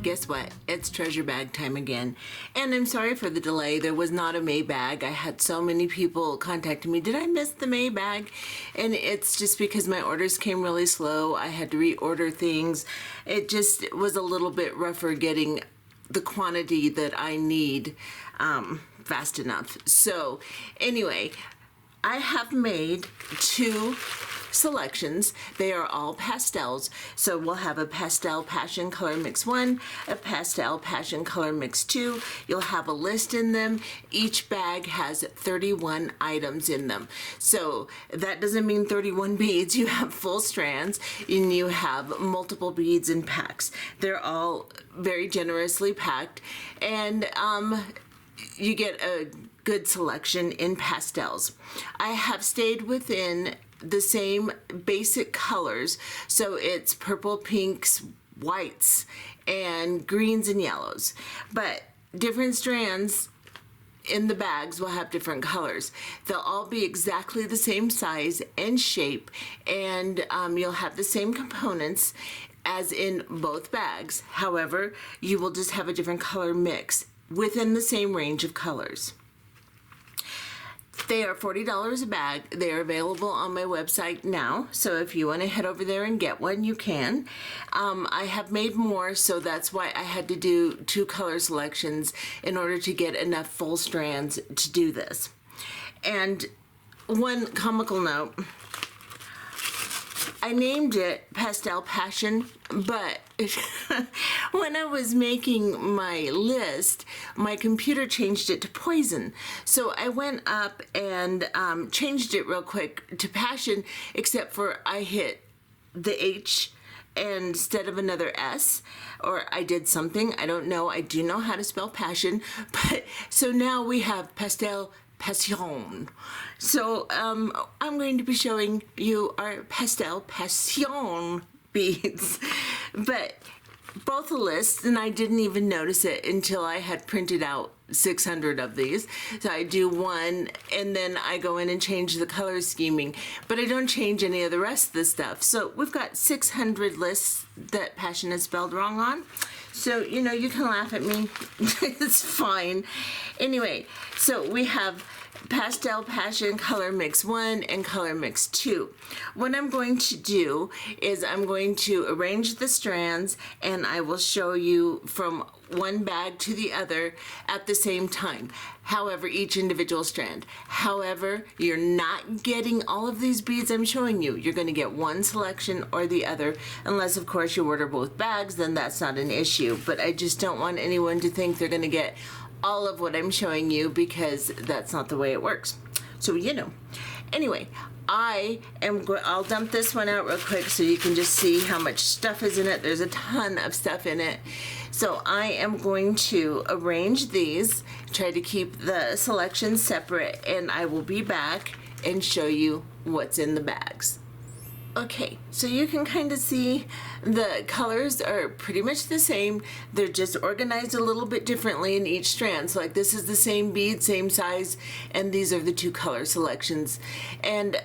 Guess what? It's treasure bag time again. And I'm sorry for the delay. There was not a May bag. I had so many people contacting me. Did I miss the May bag? And it's just because my orders came really slow. I had to reorder things. It just was a little bit rougher getting the quantity that I need fast enough. So anyway, I have made 2 selections. They are all pastels. So we'll have a Pastel Passion Color Mix 1, a Pastel Passion Color Mix 2. You'll have a list in them. Each bag has 31 items in them. So that doesn't mean 31 beads. You have full strands and you have multiple beads in packs. They're all very generously packed, and you get a good selection in pastels. I have stayed within the same basic colors, so it's purple, pinks, whites, and greens and yellows, but different strands in the bags will have different colors. They'll all be exactly the same size and shape, and you'll have the same components as in both bags. However, you will just have a different color mix within the same range of colors. They are $40 a bag. They are available on my website now, so if you want to head over there and get one, you can. I have made more, so that's why I had to do 2 color selections in order to get enough full strands to do this. And one comical note, I named it Pastel Passion, but when I was making my list, my computer changed it to Poison. So I went up and changed it real quick to Passion, except for I hit the H instead of another S, or I did something. I don't know. I do know how to spell passion, but so now we have Pastel Passion. So I'm going to be showing you our Pastel Passion beads, but both the lists, and I didn't even notice it until I had printed out 600 of these. So I do one and then I go in and change the color scheming, but I don't change any of the rest of the stuff. So we've got 600 lists that Passion is spelled wrong on. So, you know, you can laugh at me. It's fine. Anyway, so we have Pastel Passion Color Mix 1 and Color Mix 2. What I'm going to do is I'm going to arrange the strands, and I will show you from one bag to the other at the same time. However, each individual strand. However, you're not getting all of these beads I'm showing you. You're going to get one selection or the other, unless of course you order both bags, then that's not an issue. But I just don't want anyone to think they're going to get all of what I'm showing you, because that's not the way it works. So, you know. Anyway, I'll dump this one out real quick so you can just see how much stuff is in it. There's a ton of stuff in it. So I am going to arrange these, try to keep the selections separate, and I will be back and show you what's in the bags. Okay, so you can kind of see the colors are pretty much the same. They're just organized a little bit differently in each strand. So like this is the same bead, same size, and these are the 2 color selections. And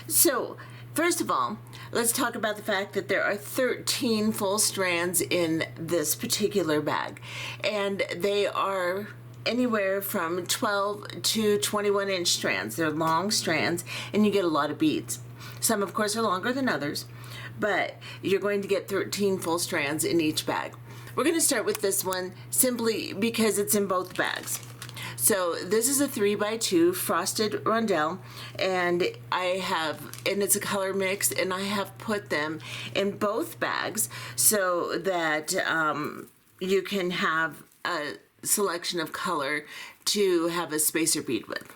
so first of all, let's talk about the fact that there are 13 full strands in this particular bag, and they are anywhere from 12 to 21 inch strands. They're long strands, and you get a lot of beads. Some, of course, are longer than others, but you're going to get 13 full strands in each bag. We're going to start with this one simply because it's in both bags. So this is a 3x2 frosted rondelle, and it's a color mix, and I have put them in both bags so that you can have a selection of color to have a spacer bead with.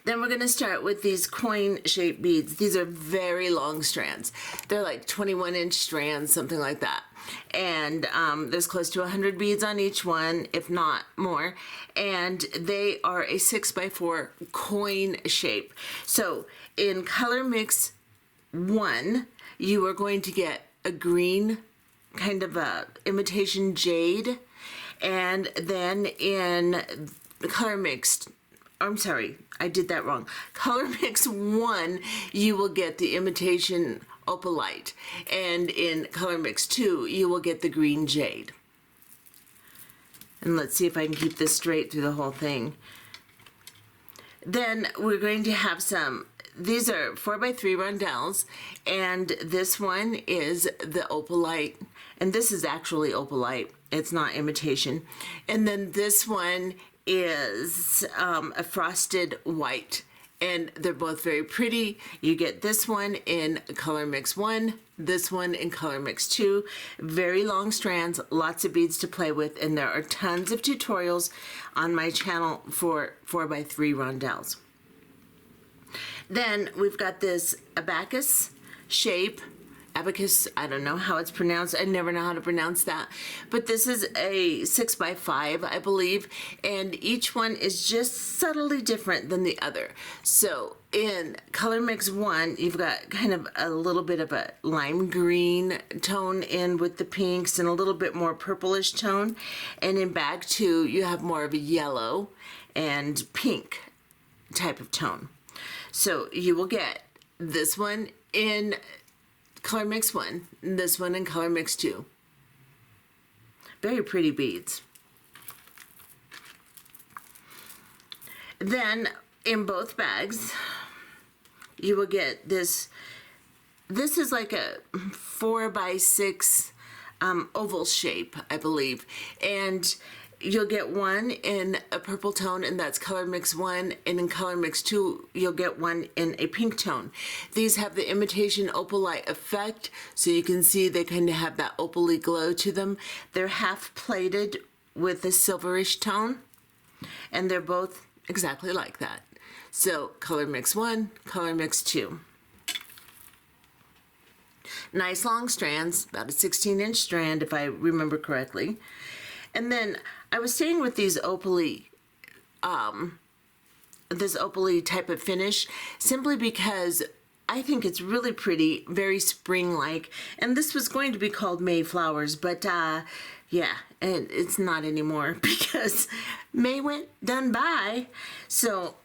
Then we're going to start with these coin-shaped beads. These are very long strands. They're like 21-inch strands, something like that. And there's close to 100 beads on each one, if not more. And they are a 6x4 coin shape. So in color mix 1, you are going to get a green, kind of a imitation jade. And then in the color mix, I'm sorry, I did that wrong. Color mix 1, you will get the imitation opalite. And in color mix 2, you will get the green jade. And let's see if I can keep this straight through the whole thing. Then we're going to have some, these are 4x3 rondelles, and this one is the opalite, and this is actually opalite, it's not imitation. And then this one is a frosted white, and they're both very pretty. You get this one in color mix 1, this one in color mix 2. Very long strands, lots of beads to play with, and there are tons of tutorials on my channel for 4x3 rondelles. Then we've got this abacus shape. Abacus, I don't know how it's pronounced. I never know how to pronounce that. But this is a 6x5, I believe, and each one is just subtly different than the other. So in color mix 1, you've got kind of a little bit of a lime green tone in with the pinks and a little bit more purplish tone. And in bag 2, you have more of a yellow and pink type of tone. So you will get this one in color mix 1, this one in color mix 2. Very pretty beads. Then in both bags, you will get this. This is like a 4x6 oval shape, I believe. And you'll get one in a purple tone, and that's color mix 1, and in color mix 2 you'll get one in a pink tone. These have the imitation opalite effect, so you can see they kind of have that opally glow to them. They're half plated with a silverish tone, and they're both exactly like that. So color mix 1, color mix 2. Nice long strands, about a 16-inch strand if I remember correctly. And then I was staying with these opaly, this opaly type of finish, simply because I think it's really pretty, very spring-like. And this was going to be called May Flowers, but yeah, and it's not anymore because May went done by. So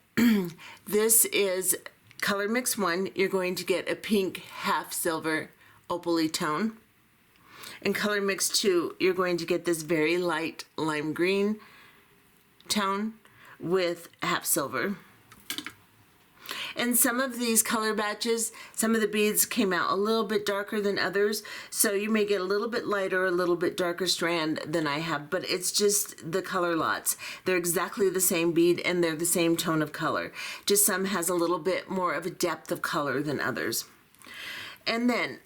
this is color mix 1. You're going to get a pink half silver opaly tone. In color mix 2, you're going to get this very light lime green tone with half silver. And some of these color batches, some of the beads came out a little bit darker than others, so you may get a little bit lighter, a little bit darker strand than I have, but it's just the color lots. They're exactly the same bead and they're the same tone of color. Just some has a little bit more of a depth of color than others. And then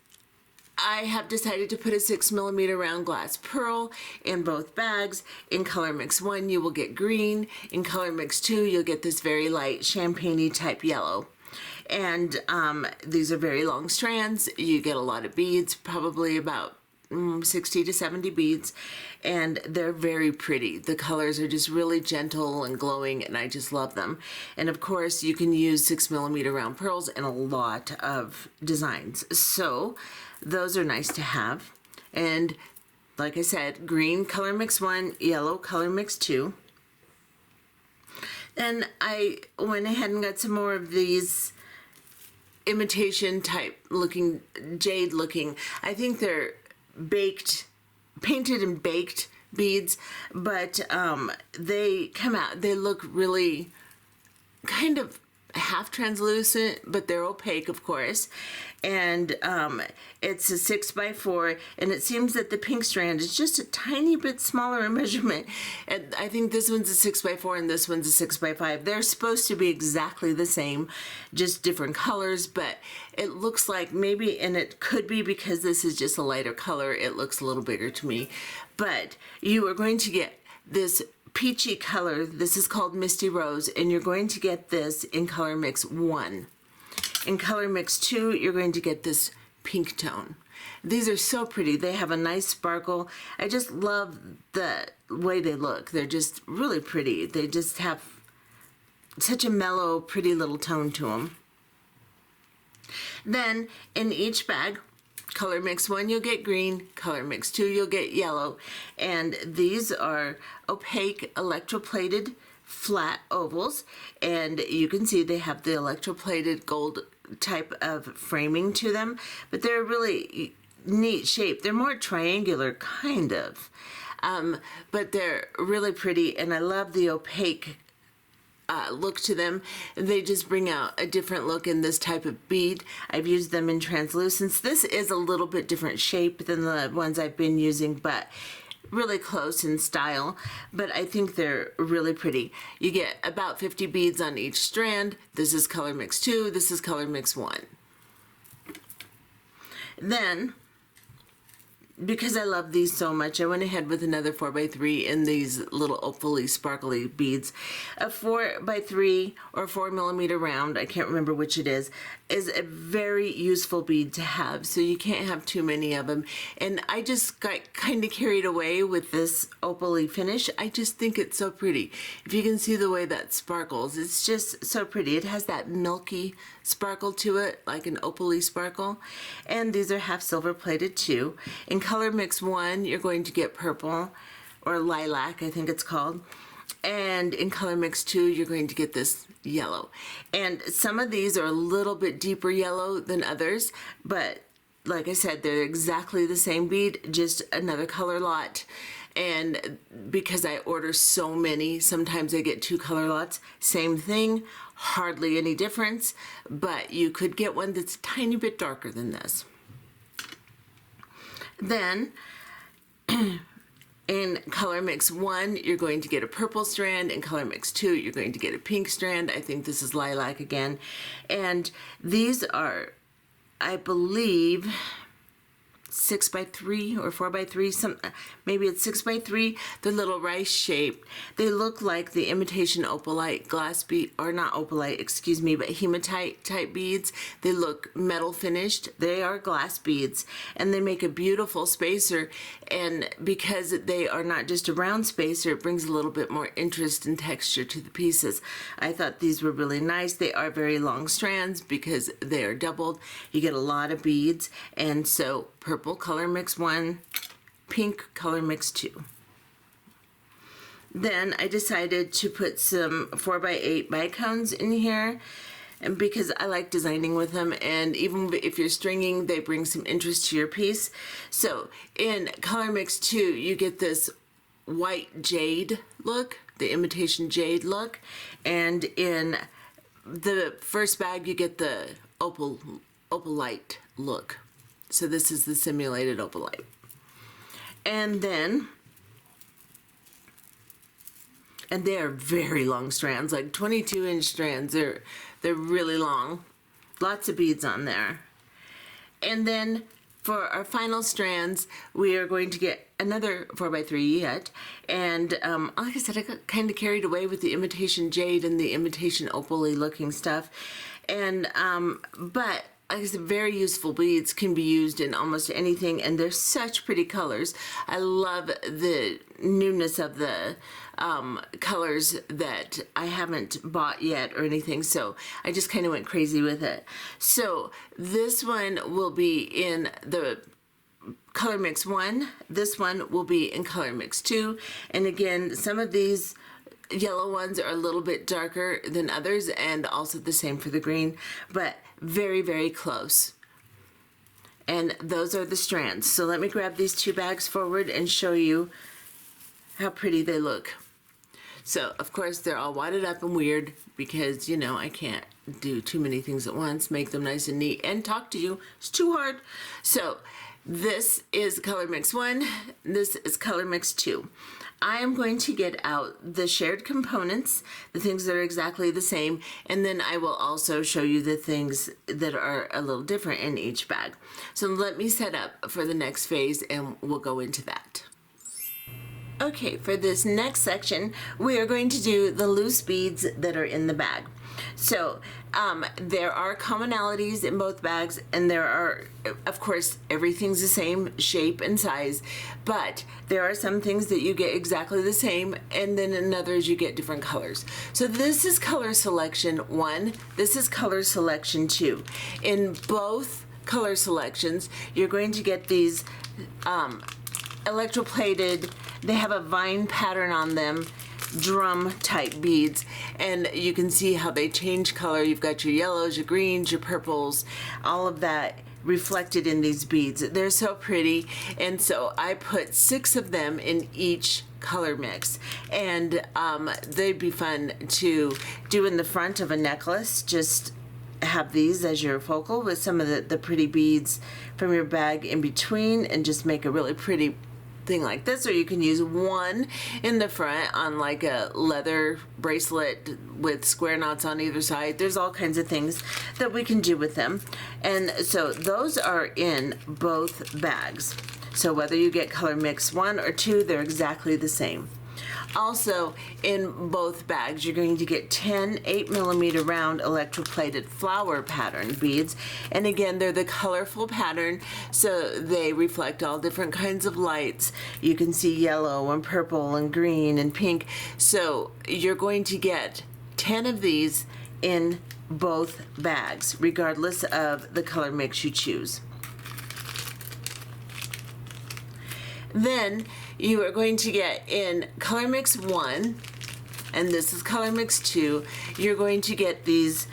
I have decided to put a 6mm round glass pearl in both bags. In color mix 1, you will get green. In color mix 2, you'll get this very light champagne-y type yellow. And these are very long strands. You get a lot of beads, probably about 60 to 70 beads, and they're very pretty. The colors are just really gentle and glowing, and I just love them. And of course, you can use 6mm round pearls in a lot of designs. So those are nice to have. And like I said, green color mix 1, yellow color mix 2. Then I went ahead and got some more of these imitation type looking, jade looking. I think they're painted and baked beads, but they come out, they look really kind of half translucent, but they're opaque, of course. And it's a 6x4, and it seems that the pink strand is just a tiny bit smaller in measurement. And I think this one's a 6x4 and this one's a 6x5. They're supposed to be exactly the same, just different colors, but it looks like maybe, and it could be because this is just a lighter color, it looks a little bigger to me. But you are going to get this peachy color. This is called Misty Rose, and you're going to get this in color mix 1. In color mix 2, you're going to get this pink tone. These are so pretty. They have a nice sparkle. I just love the way they look. They're just really pretty. They just have such a mellow, pretty little tone to them. Then in each bag, color mix 1, you'll get green. Color mix 2, you'll get yellow. And these are opaque electroplated flat ovals, and you can see they have the electroplated gold type of framing to them, but they're really neat shape. They're more triangular, kind of, but they're really pretty, and I love the opaque look to them. They just bring out a different look in this type of bead. I've used them in translucence. This is a little bit different shape than the ones I've been using, but really close in style, but I think they're really pretty. You get about 50 beads on each strand. This is color mix 2, this is color mix 1. Then, because I love these so much, I went ahead with another 4x3 in these little opally sparkly beads. A 4x3 or 4mm round, I can't remember which it is a very useful bead to have, so you can't have too many of them. And I just got kind of carried away with this opally finish. I just think it's so pretty. If you can see the way that sparkles, it's just so pretty. It has that milky sparkle to it, like an opally sparkle. And these are half silver plated too. In color mix 1, you're going to get purple, or lilac, I think it's called. And in color mix 2, you're going to get this yellow. And some of these are a little bit deeper yellow than others, but like I said, they're exactly the same bead, just another color lot. And because I order so many, sometimes I get 2 color lots. Same thing, hardly any difference, but you could get one that's a tiny bit darker than this. Then, in color mix 1, you're going to get a purple strand. In color mix 2, you're going to get a pink strand. I think this is lilac again. And these are, I believe, 6x3 or 4x3, maybe it's 6x3. They're little rice shaped. They look like the imitation opalite glass bead, or not opalite, excuse me, but hematite type beads. They look metal finished. They are glass beads, and they make a beautiful spacer. And because they are not just a round spacer, it brings a little bit more interest and texture to the pieces. I thought these were really nice. They are very long strands because they are doubled. You get a lot of beads, and so purple color mix 1, pink color mix 2. Then I decided to put some 4x8 bicones in here, and because I like designing with them, and even if you're stringing, they bring some interest to your piece. So in color mix 2, you get this white jade look, the imitation jade look, and in the first bag you get the opalite look. So this is the simulated opalite. And then, and they are very long strands, like 22-inch strands. They're really long. Lots of beads on there. And then for our final strands, we are going to get another 4x3 yet. And like I said, I got kind of carried away with the imitation jade and the imitation opaly looking stuff. And, but like I said, very useful beads, can be used in almost anything, and they're such pretty colors. I love the newness of the colors that I haven't bought yet or anything, so I just kind of went crazy with it. So this one will be in the color mix 1, this one will be in color mix 2, and again, some of these yellow ones are a little bit darker than others, and also the same for the green, but very, very close. And those are the strands. So let me grab these 2 bags forward and show you how pretty they look. So of course they're all wadded up and weird because, you know, I can't do too many things at once, make them nice and neat and talk to you. It's too hard. So this is color mix 1, this is color mix 2. I am going to get out the shared components, the things that are exactly the same, and then I will also show you the things that are a little different in each bag. So let me set up for the next phase and we'll go into that. Okay, for this next section, we are going to do the loose beads that are in the bag. So there are commonalities in both bags, and there are, of course, everything's the same shape and size, but there are some things that you get exactly the same, and then in others you get different colors. So this is color selection 1, this is color selection 2. In both color selections, you're going to get these electroplated, they have a vine pattern on them, drum type beads, and you can see how they change color. You've got your yellows, your greens, your purples, all of that reflected in these beads. They're so pretty, and so I put 6 of them in each color mix, and they'd be fun to do in the front of a necklace. Just have these as your focal with some of the pretty beads from your bag in between, and just make a really pretty thing like this. Or you can use one in the front on like a leather bracelet with square knots on either side. There's all kinds of things that we can do with them. And so those are in both bags. So whether you get color mix 1 or 2, they're exactly the same. Also, in both bags, you're going to get 10 8mm round electroplated flower pattern beads. And again, they're the colorful pattern, so they reflect all different kinds of lights. You can see yellow and purple and green and pink. So you're going to get 10 of these in both bags, regardless of the color mix you choose. Then you are going to get in color mix 1, and this is color mix 2, you're going to get these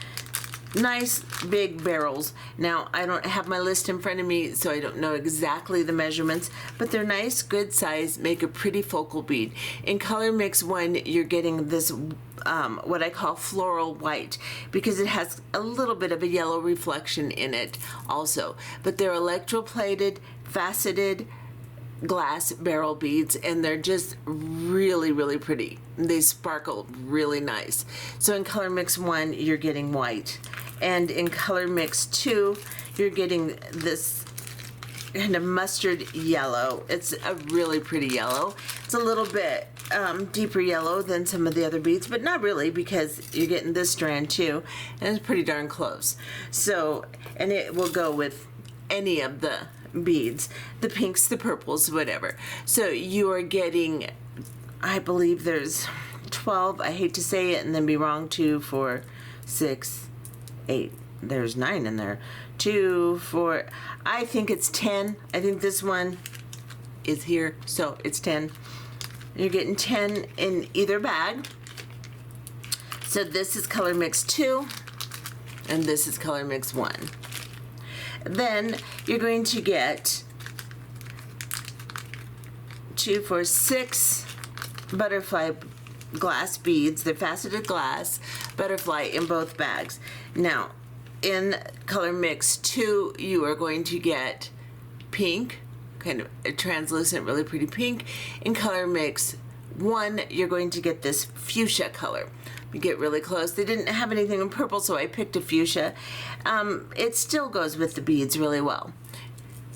nice big barrels. Now, I don't have my list in front of me, so I don't know exactly the measurements, but they're nice, good size, make a pretty focal bead. In color mix 1, you're getting this what I call floral white, because it has a little bit of a yellow reflection in it also. But they're electroplated, faceted glass barrel beads, and they're just really, really pretty. They sparkle really nice. So in color mix 1, you're getting white, and in color mix 2, you're getting this kind of mustard yellow. It's a really pretty yellow. It's a little bit deeper yellow than some of the other beads, but not really, because you're getting this strand too, and it's pretty darn close. So, and it will go with any of the beads, the pinks, the purples, whatever. So you are getting, I believe there's 12, I hate to say it and then be wrong, 2, 4, 6, 8, there's 9 in there, 2, 4, I think it's 10. I think this one is here, so it's 10. You're getting 10 in either bag. So this is color mix 2, and this is color mix 1. Then you're going to get 2, 4, 6 butterfly glass beads. They're faceted glass, butterfly in both bags. Now, in color mix 2, you are going to get pink, kind of a translucent, really pretty pink. In color mix 1, you're going to get this fuchsia color. We get really close. They didn't have anything in purple, so I picked a fuchsia. It still goes with the beads really well.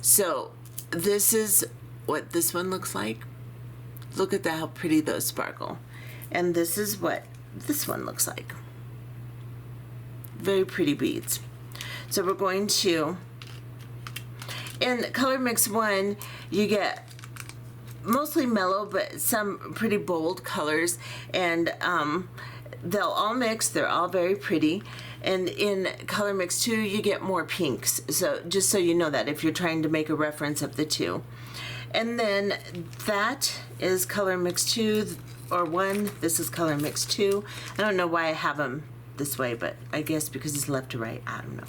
So this is what this one looks like. Look at that, how pretty those sparkle. And this is what this one looks like. Very pretty beads. So we're going to, in color mix 1, you get mostly mellow, but some pretty bold colors, and they'll all mix. They're all very pretty. And in color mix 2, you get more pinks. So just so you know that, if you're trying to make a reference of the two. And then that is color mix 2 or 1. This is color mix 2. I don't know why I have them this way, but I guess because it's left to right. I don't know.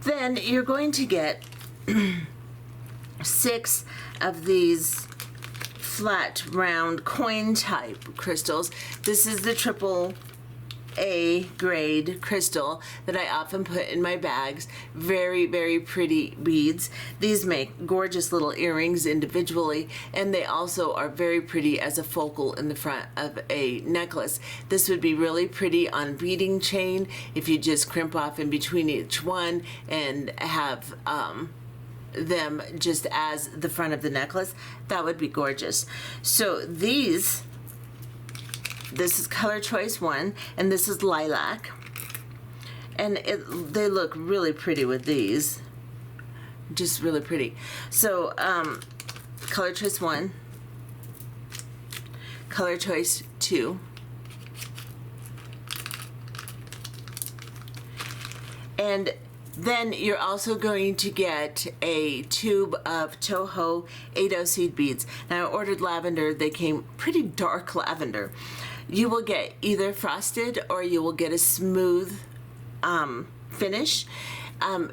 Then you're going to get 6 of these flat, round, coin type crystals. This is the triple A grade crystal that I often put in my bags. Very, very pretty beads. These make gorgeous little earrings individually, and they also are very pretty as a focal in the front of a necklace. This would be really pretty on beading chain if you just crimp off in between each one and have them just as the front of the necklace. That would be gorgeous. So this is color choice 1, and this is lilac, and they look really pretty with these, just really pretty. So color choice 1, color choice 2, and Then you're also going to get a tube of Toho 80 seed beads. Now I ordered lavender, they came pretty dark lavender. You will get either frosted or you will get a smooth finish.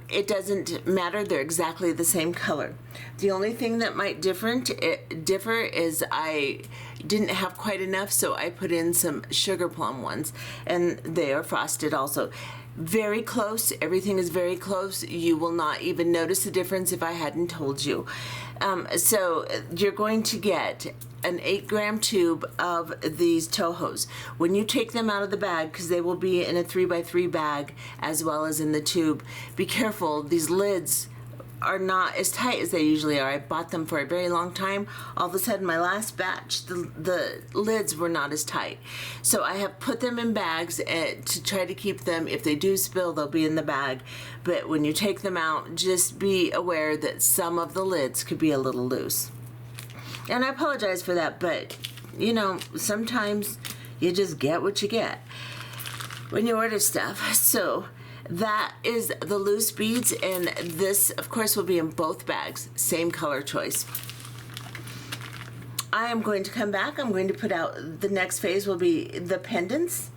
It doesn't matter, they're exactly the same color. The only thing that might differ is I didn't have quite enough, so I put in some sugar plum ones, and they are frosted also. Very close, everything is very close. You will not even notice the difference if I hadn't told you. So you're going to get an 8-gram tube of these Tohos. When you take them out of the bag, because they will be in a 3x3 bag as well as in the tube, be careful, these lids are not as tight as they usually are. I bought them for a very long time. All of a sudden, my last batch, the lids were not as tight. So I have put them in bags to try to keep them, if they do spill, they'll be in the bag. But when you take them out, just be aware that some of the lids could be a little loose. And I apologize for that, but you know, sometimes you just get what you get when you order stuff. So that is the loose beads, and this of course will be in both bags, same color choice. I am going to come back, I'm going to put out, the next phase will be the pendants,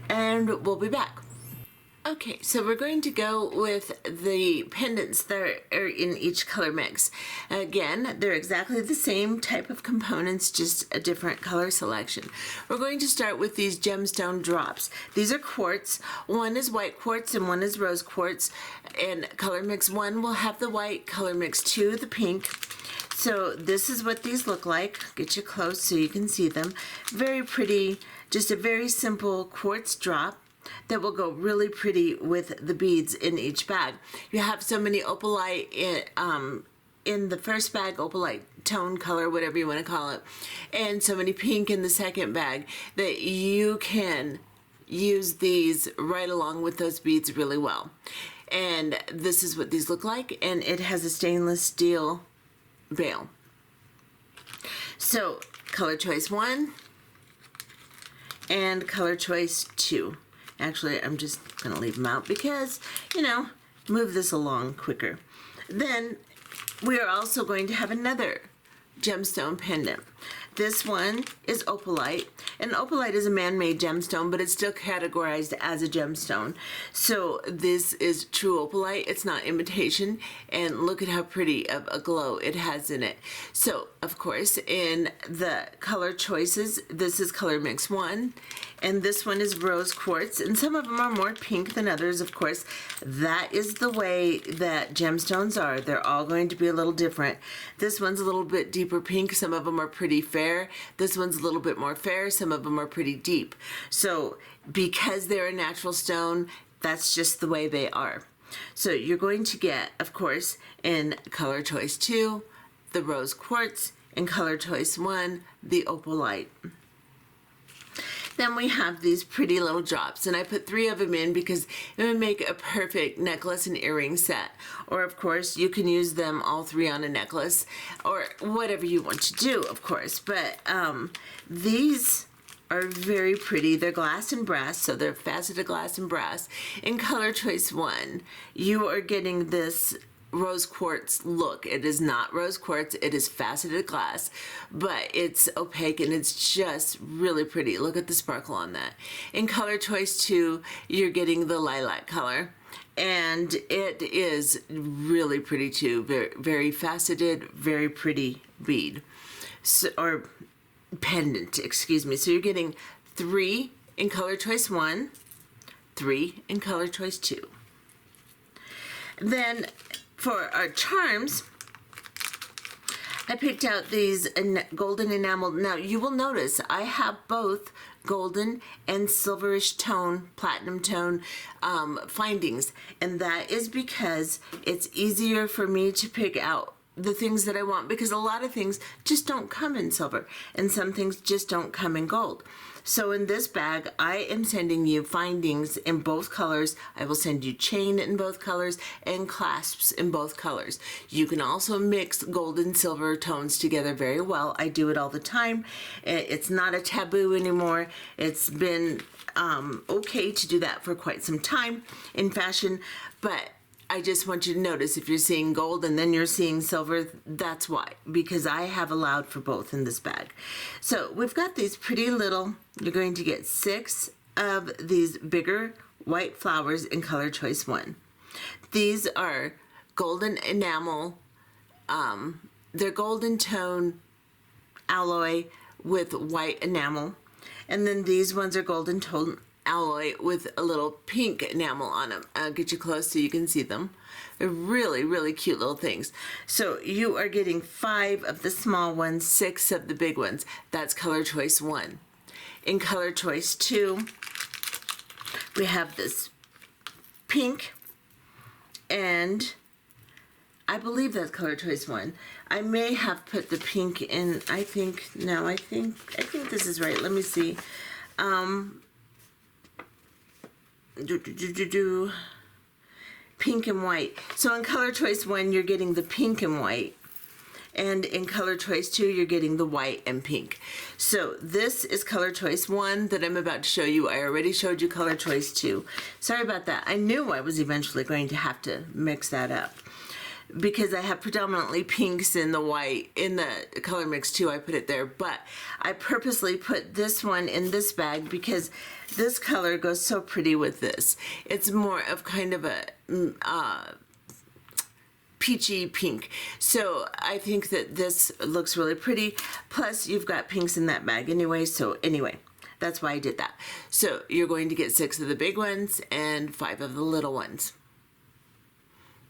and we'll be back. Okay, so we're going to go with the pendants that are in each color mix. Again, they're exactly the same type of components, just a different color selection. We're going to start with these gemstone drops. These are quartz. One is white quartz and one is rose quartz. And color mix 1 will have the white, color mix 2 the pink. So this is what these look like. Get you close so you can see them. Very pretty, just a very simple quartz drop that will go really pretty with the beads in each bag. You have so many opalite in the first bag, opalite tone color, whatever you want to call it, and so many pink in the second bag that you can use these right along with those beads really well. And this is what these look like, and it has a stainless steel bail. So color choice 1 and color choice 2. Actually, I'm just going to leave them out because, you know, move this along quicker. Then we are also going to have another gemstone pendant. This one is opalite, and opalite is a man-made gemstone, but it's still categorized as a gemstone. So this is true opalite, it's not imitation, and look at how pretty of a glow it has in it. So, of course, in the color choices, this is color mix 1, and this one is rose quartz, and some of them are more pink than others, of course. That is the way that gemstones are. They're all going to be a little different. This one's a little bit deeper pink, some of them are pretty fair. This one's a little bit more fair, some of them are pretty deep. So because they're a natural stone, that's just the way they are. So you're going to get, of course, in color choice 2, the rose quartz, and color choice 1, the opalite. Then we have these pretty little drops, and I put 3 of them in because it would make a perfect necklace and earring set. Or of course you can use them all 3 on a necklace, or whatever you want to do, of course. But these are very pretty. They're glass and brass, so they're faceted glass and brass. In color choice 1, you are getting this rose quartz look. It is not rose quartz, it is faceted glass, but it's opaque and it's just really pretty. Look at the sparkle on that. In color choice 2, you're getting the lilac color, and it is really pretty too. Very, very faceted, very pretty bead. So, or pendant, excuse me. So you're getting 3 in color choice 1, 3 in color choice 2. Then for our charms, I picked out these golden enamel. Now you will notice I have both golden and silverish tone, platinum tone findings, and that is because it's easier for me to pick out the things that I want, because a lot of things just don't come in silver and some things just don't come in gold. So in this bag, I am sending you findings in both colors. I will send you chain in both colors and clasps in both colors. You can also mix gold and silver tones together very well. I do it all the time. It's not a taboo anymore. It's been okay to do that for quite some time in fashion, but I just want you to notice if you're seeing gold and then you're seeing silver, that's why, because I have allowed for both in this bag. So we've got these pretty little, you're going to get 6 of these bigger white flowers in color choice 1. These are golden enamel, they're golden tone alloy with white enamel. And then these ones are golden tone alloy with a little pink enamel on them. I'll get you close so you can see them. They're really, really cute little things. So you are getting 5 of the small ones, 6 of the big ones. That's color choice 1. In color choice 2, we have this pink, and I believe that's color choice 1. I may have put the pink in, I think this is right. Let me see. Pink and white. So in color choice 1, you're getting the pink and white. And in color choice 2, you're getting the white and pink. So this is color choice 1 that I'm about to show you. I already showed you color choice 2. Sorry about that. I knew I was eventually going to have to mix that up, because I have predominantly pinks in the white, in the color mix 2, I put it there, but I purposely put this one in this bag because this color goes so pretty with this. It's more of kind of a peachy pink. So I think that this looks really pretty. Plus you've got pinks in that bag anyway. So anyway, that's why I did that. So you're going to get 6 of the big ones and 5 of the little ones.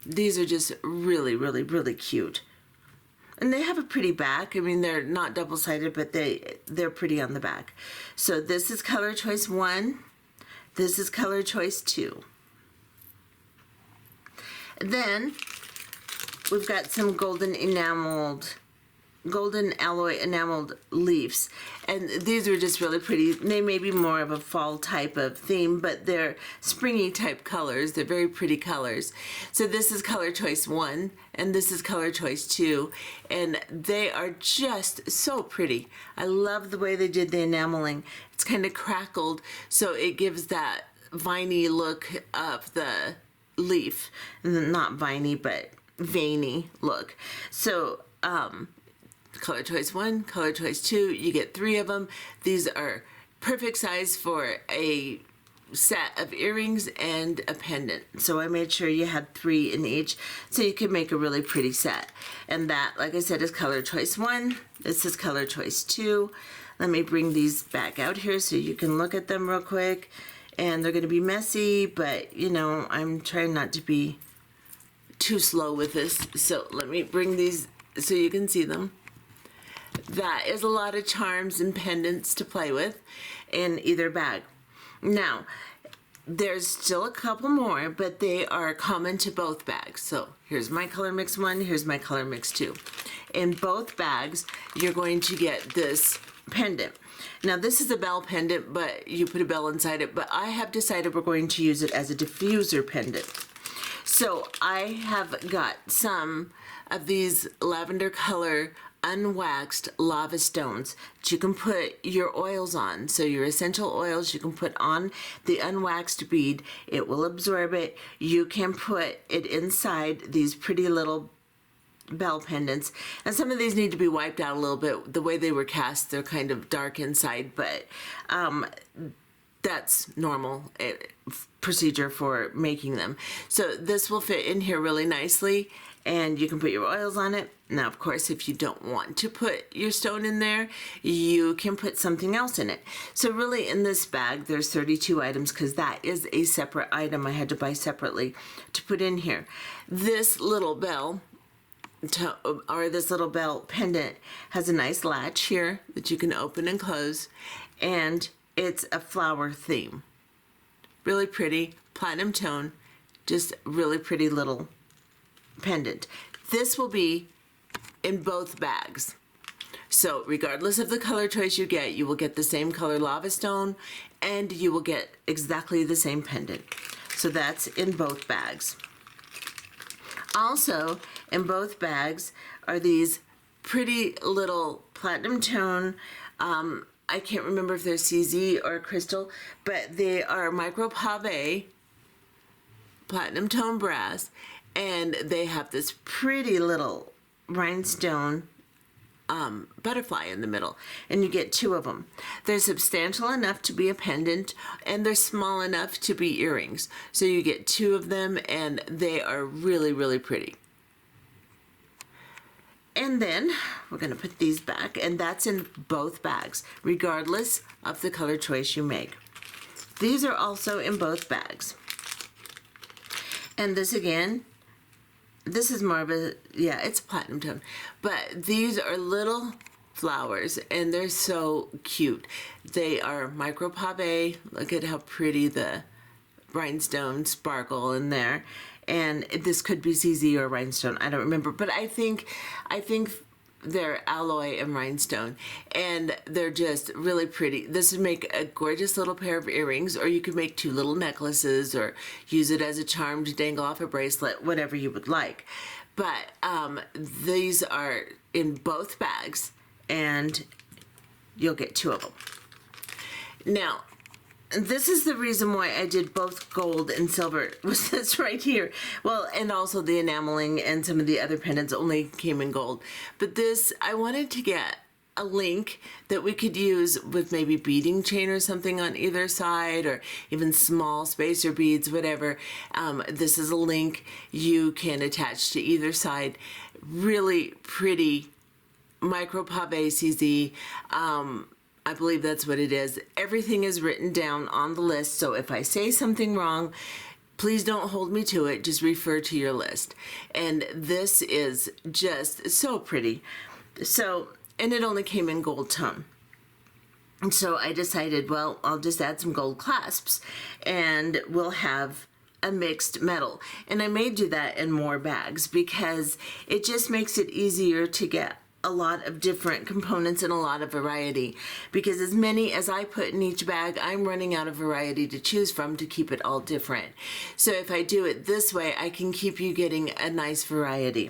These are just really, really, really cute. And they have a pretty back. I mean, they're not double-sided, but they're pretty on the back. So this is color choice 1. This is color choice 2. Then we've got some golden alloy enameled leaves, and these are just really pretty. They may be more of a fall type of theme, but they're springy type colors. They're very pretty colors. So this is color choice 1 and this is color choice 2, and they are just so pretty. I love the way they did the enameling. It's kind of crackled, so it gives that viney look of the leaf. Not viney, but veiny look. So color choice 1, color choice 2, you get 3 of them. These are perfect size for a set of earrings and a pendant. So I made sure you had 3 in each so you could make a really pretty set. And that, like I said, is color choice 1. This is color choice 2. Let me bring these back out here so you can look at them real quick. And they're going to be messy, but you know, I'm trying not to be too slow with this. So let me bring these so you can see them. That is a lot of charms and pendants to play with in either bag. Now, there's still a couple more, but they are common to both bags. So here's my color mix 1, here's my color mix 2. In both bags, you're going to get this pendant. Now this is a bell pendant, but you put a bell inside it, but I have decided we're going to use it as a diffuser pendant. So I have got some of these lavender color unwaxed lava stones that you can put your oils on. So your essential oils you can put on the unwaxed bead. It will absorb it. You can put it inside these pretty little bell pendants, and some of these need to be wiped out a little bit. The way they were cast, they're kind of dark inside, but that's normal procedure for making them. So this will fit in here really nicely, and you can put your oils on it. Now, of course, if you don't want to put your stone in there, you can put something else in it. So really in this bag, there's 32 items because that is a separate item I had to buy separately to put in here. This little bell, this little bell pendant has a nice latch here that you can open and close, and it's a flower theme. Really pretty, platinum tone, just really pretty little pendant. This will be in both bags. So regardless of the color choice you get, you will get the same color lava stone and you will get exactly the same pendant. So that's in both bags. Also in both bags are these pretty little platinum tone, I can't remember if they're CZ or crystal, but they are micro pave platinum tone brass, and they have this pretty little rhinestone butterfly in the middle, and you get 2 of them. They're substantial enough to be a pendant, and they're small enough to be earrings. So you get 2 of them, and they are really, really pretty. And then we're going to put these back, and that's in both bags, regardless of the color choice you make. These are also in both bags. And this again, this is more of a, yeah, it's platinum tone, but these are little flowers, and they're so cute. They are micro pave. Look at how pretty the rhinestone sparkle in there. And this could be CZ or rhinestone, I don't remember, but I think they're alloy and rhinestone, and they're just really pretty. This would make a gorgeous little pair of earrings, or you could make 2 little necklaces, or use it as a charm to dangle off a bracelet, whatever you would like. But these are in both bags, and you'll get 2 of them. Now, this is the reason why I did both gold and silver, was this right here. Well, and also the enameling and some of the other pendants only came in gold. But this, I wanted to get a link that we could use with maybe beading chain or something on either side, or even small spacer beads, whatever. This is a link you can attach to either side. Really pretty micro pave CZ. I believe that's what it is. Everything is written down on the list, so if I say something wrong, please don't hold me to it. Just refer to your list. And this is just so pretty. So, and it only came in gold tone. And so I decided, well, I'll just add some gold clasps, and we'll have a mixed metal. And I may do that in more bags, because it just makes it easier to get a lot of different components and a lot of variety, because as many as I put in each bag, I'm running out of variety to choose from to keep it all different. So if I do it this way, I can keep you getting a nice variety.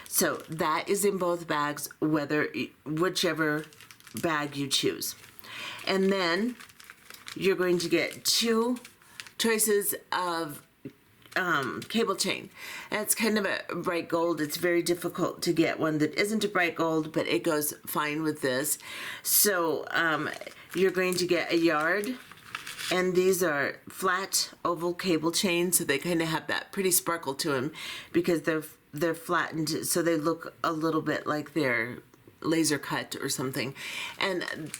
So that is in both bags, whichever bag you choose. And then you're going to get 2 choices of cable chain. That's kind of a bright gold. It's very difficult to get one that isn't a bright gold, but it goes fine with this. So you're going to get a yard, and these are flat oval cable chains, so they kind of have that pretty sparkle to them, because they're flattened, so they look a little bit like they're laser cut or something. And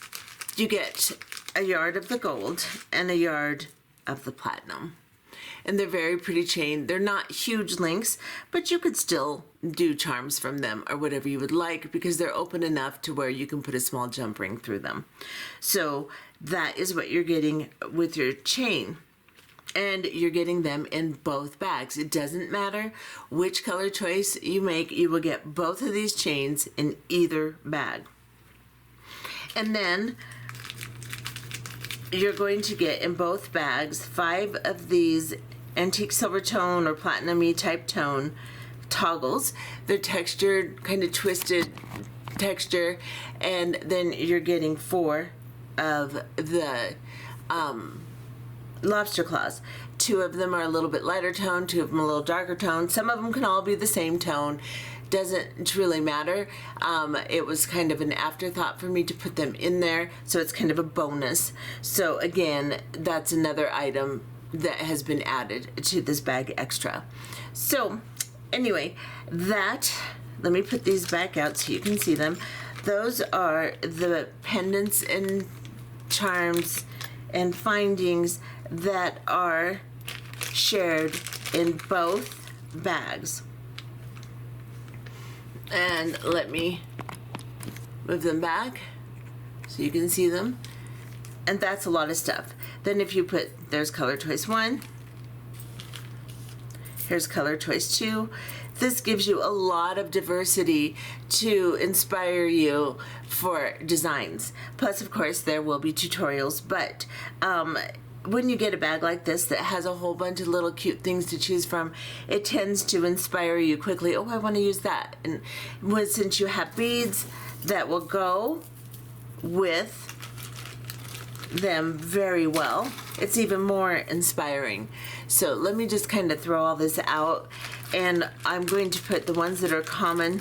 you get a yard of the gold and a yard of the platinum. And they're very pretty chain. They're not huge links, but you could still do charms from them or whatever you would like, because they're open enough to where you can put a small jump ring through them. So that is what you're getting with your chain. And you're getting them in both bags. It doesn't matter which color choice you make, you will get both of these chains in either bag. And then you're going to get in both bags 5 of these antique silver tone or platinum-y type tone toggles. They're textured, kind of twisted texture, and then you're getting 4 of the lobster claws. 2 of them are a little bit lighter tone, 2 of them a little darker tone. Some of them can all be the same tone. Doesn't really matter. It was kind of an afterthought for me to put them in there, so it's kind of a bonus. So again, that's another item that has been added to this bag extra. So anyway, let me put these back out so you can see them. Those are the pendants and charms and findings that are shared in both bags. And let me move them back so you can see them. And that's a lot of stuff. Then if you put, there's color choice 1, here's color choice 2. This gives you a lot of diversity to inspire you for designs. Plus, of course, there will be tutorials, but when you get a bag like this that has a whole bunch of little cute things to choose from, it tends to inspire you quickly. Oh, I want to use that. And since you have beads that will go with them very well, it's even more inspiring. So let me just kind of throw all this out, and I'm going to put the ones that are common.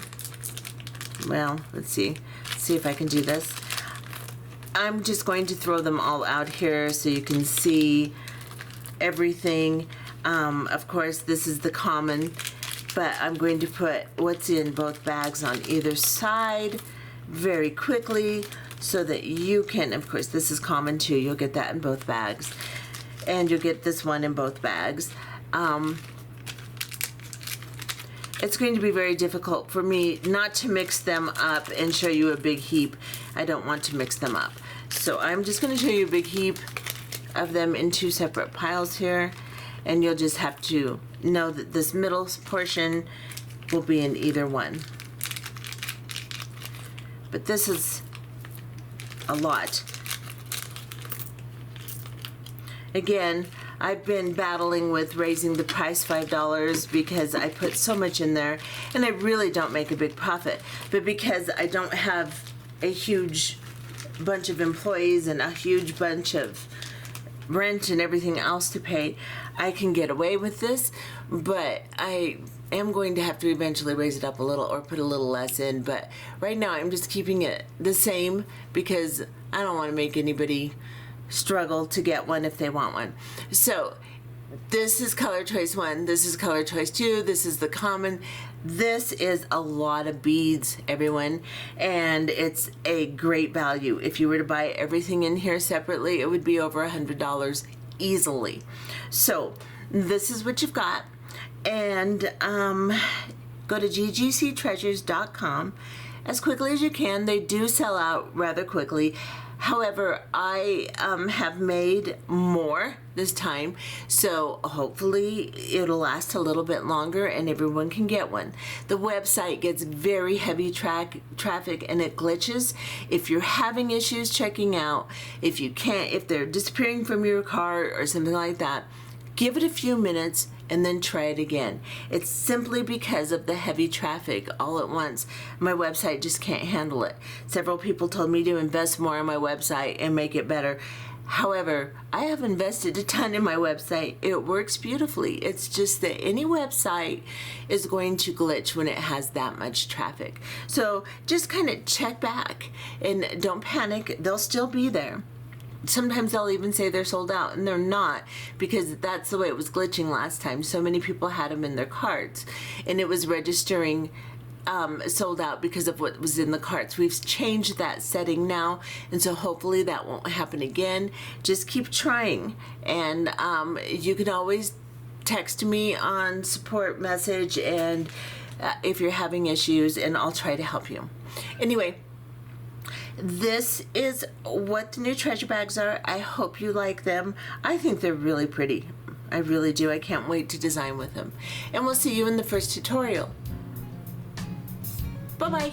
Well, let's see if I can do this. I'm just going to throw them all out here so you can see everything. Of course, this is the common, but I'm going to put what's in both bags on either side very quickly so that you can, of course, this is common too. You'll get that in both bags. And you'll get this one in both bags. It's going to be very difficult for me not to mix them up and show you a big heap. I don't want to mix them up. So I'm just going to show you a big heap of them in two separate piles here. And you'll just have to know that this middle portion will be in either one. But this is a lot. Again, I've been battling with raising the price $5 because I put so much in there and I really don't make a big profit. But because I don't have a huge bunch of employees and a huge bunch of rent and everything else to pay, I can get away with this. But I am going to have to eventually raise it up a little or put a little less in. But right now I'm just keeping it the same because I don't want to make anybody struggle to get one if they want one. So this is color choice 1, this is color choice 2, this is the common. This is a lot of beads, everyone, and it's a great value. If you were to buy everything in here separately, it would be over $100 easily. So this is what you've got, and go to ggctreasures.com as quickly as you can. They do sell out rather quickly. However, I have made more this time, so hopefully it'll last a little bit longer and everyone can get one. The website gets very heavy traffic and it glitches. If you're having issues checking out, if they're disappearing from your cart or something like that, give it a few minutes and then try it again. It's simply because of the heavy traffic all at once. My website just can't handle it. Several people told me to invest more in my website and make it better. However, I have invested a ton in my website. It works beautifully. It's just that any website is going to glitch when it has that much traffic. So just kind of check back and don't panic. They'll still be there. Sometimes they'll even say they're sold out, and they're not, because that's the way it was glitching last time. So many people had them in their carts, and it was registering sold out because of what was in the carts. We've changed that setting now, and so hopefully that won't happen again. Just keep trying, and you can always text me on support message, and if you're having issues, and I'll try to help you. Anyway, this is what the new treasure bags are. I hope you like them. I think they're really pretty. I really do. I can't wait to design with them. And we'll see you in the first tutorial. Bye-bye.